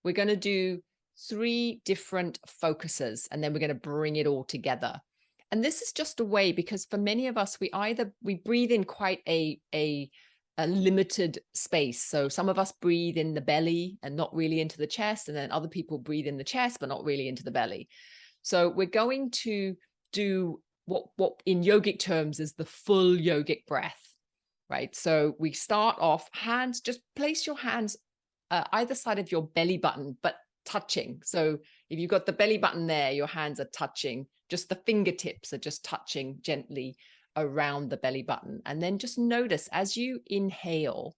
we're going to do 3 different focuses, and then we're going to bring it all together. And this is just a way, because for many of us, we breathe in quite a limited space. So some of us breathe in the belly and not really into the chest, and then other people breathe in the chest but not really into the belly. So we're going to do what in yogic terms is the full yogic breath, right? So we start off hands, just place your hands either side of your belly button, but touching. So if you've got the belly button there, your hands are touching, just the fingertips are just touching gently around the belly button. And then just notice as you inhale,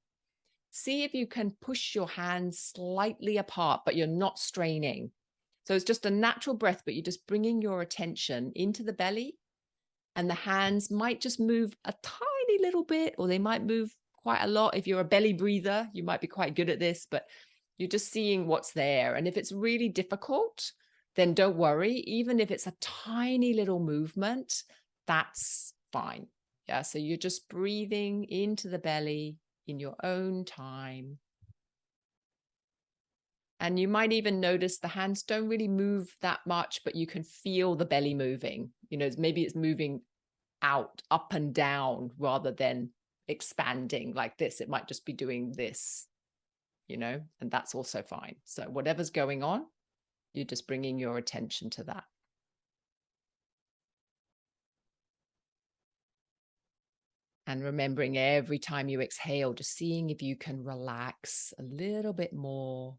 see if you can push your hands slightly apart, but you're not straining. So it's just a natural breath, but you're just bringing your attention into the belly, and the hands might just move a tiny little bit, or they might move quite a lot. If you're a belly breather, you might be quite good at this, but you're just seeing what's there. And if it's really difficult, then don't worry. Even if it's a tiny little movement, that's fine. Yeah. So you're just breathing into the belly in your own time. And you might even notice the hands don't really move that much, but you can feel the belly moving. You know, maybe it's moving out, up and down, rather than expanding like this. It might just be doing this, you know, and that's also fine. So whatever's going on, you're just bringing your attention to that. And remembering every time you exhale, just seeing if you can relax a little bit more.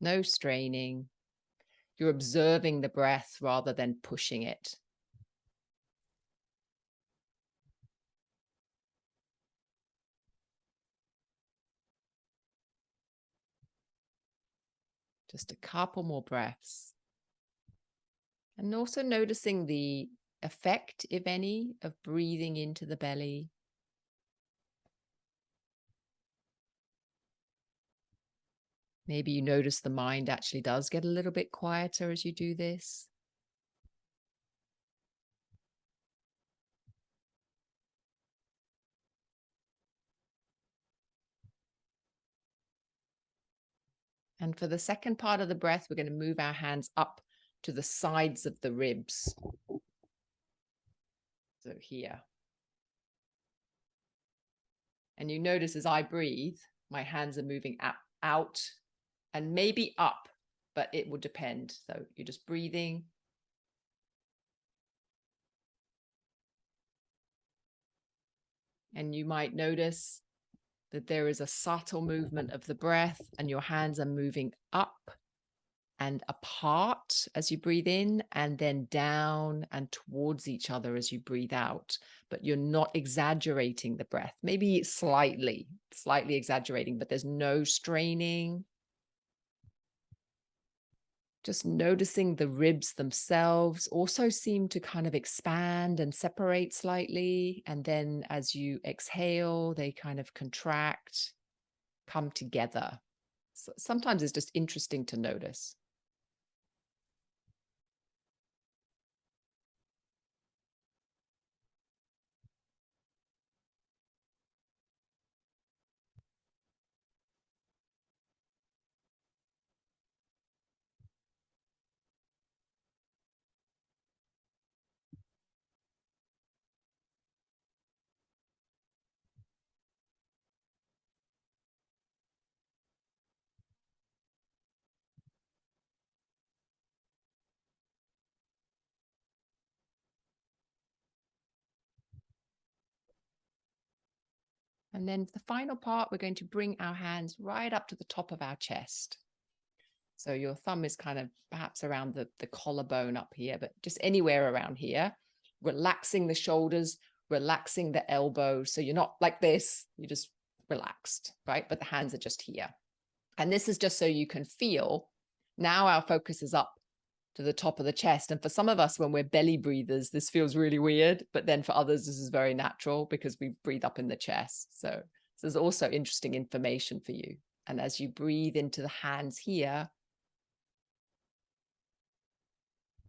No straining. You're observing the breath rather than pushing it. Just a couple more breaths. And also noticing the effect, if any, of breathing into the belly. Maybe you notice the mind actually does get a little bit quieter as you do this. And for the second part of the breath, we're going to move our hands up to the sides of the ribs. So here. And you notice as I breathe, my hands are moving out and maybe up, but it will depend. So you're just breathing. And you might notice that there is a subtle movement of the breath, and your hands are moving up and apart as you breathe in, and then down and towards each other as you breathe out. But you're not exaggerating the breath, maybe slightly exaggerating, but there's no straining. Just noticing the ribs themselves also seem to kind of expand and separate slightly. And then as you exhale, they kind of contract, come together. So sometimes it's just interesting to notice. And then the final part, we're going to bring our hands right up to the top of our chest. So your thumb is kind of perhaps around the collarbone up here, but just anywhere around here, relaxing the shoulders, relaxing the elbows. So you're not like this, you're just relaxed, right? But the hands are just here. And this is just so you can feel. Now our focus is up to the top of the chest. And for some of us, when we're belly breathers, this feels really weird. But then for others, this is very natural because we breathe up in the chest. So there's also interesting information for you. And as you breathe into the hands here,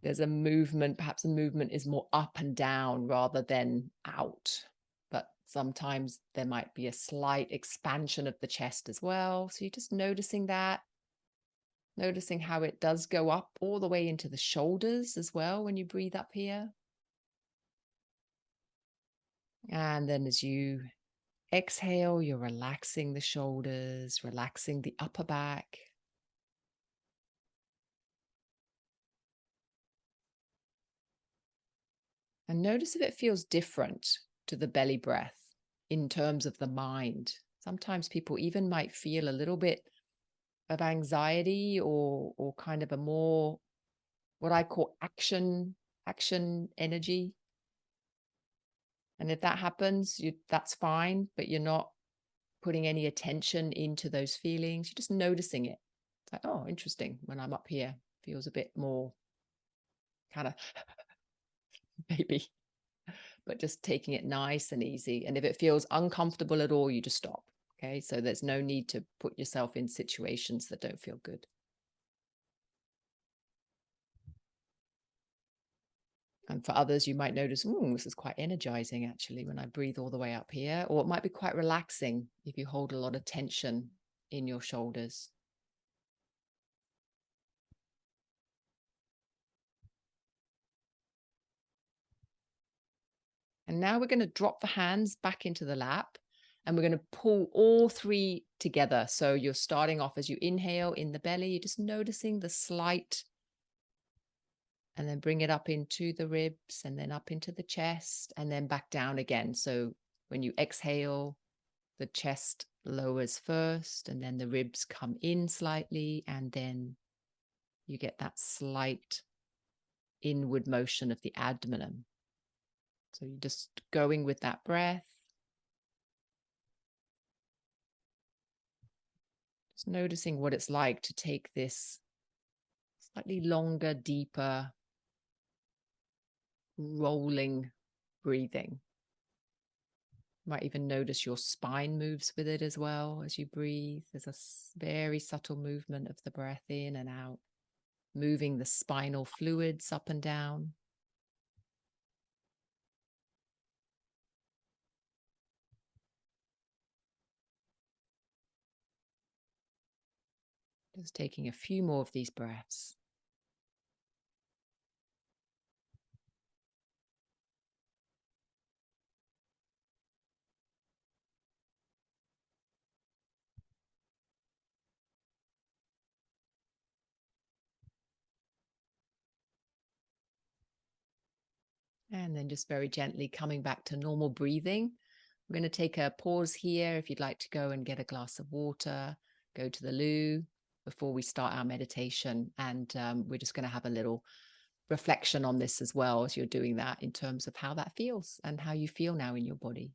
there's a movement, perhaps the movement is more up and down rather than out. But Sometimes there might be a slight expansion of the chest as well. So you're just noticing that, noticing how it does go up all the way into the shoulders as well when you breathe up here. And then as you exhale, you're relaxing the shoulders, relaxing the upper back. And notice if it feels different to the belly breath in terms of the mind. Sometimes people even might feel a little bit of anxiety or kind of a more what I call action energy. And if that happens, that's fine, but you're not putting any attention into those feelings. You're just noticing it. It's like, oh, interesting. When I'm up here, feels a bit more kind of maybe, but just taking it nice and easy. And if it feels uncomfortable at all, you just stop. Okay. So there's no need to put yourself in situations that don't feel good. And for others, you might notice, this is quite energizing actually when I breathe all the way up here. Or it might be quite relaxing if you hold a lot of tension in your shoulders. And now we're going to drop the hands back into the lap and we're going to pull all three together. So you're starting off as you inhale in the belly, you're just noticing the slight, and then bring it up into the ribs and then up into the chest and then back down again. So when you exhale, the chest lowers first and then the ribs come in slightly and then you get that slight inward motion of the abdomen. So you're just going with that breath. Just noticing what it's like to take this slightly longer, deeper, rolling breathing. You might even notice your spine moves with it as well as you breathe. There's a very subtle movement of the breath in and out, moving the spinal fluids up and down. Just taking a few more of these breaths. And then just very gently coming back to normal breathing. We're going to take a pause here. If you'd like to go and get a glass of water, go to the loo before we start our meditation. And we're just going to have a little reflection on this as well as you're doing that in terms of how that feels and how you feel now in your body.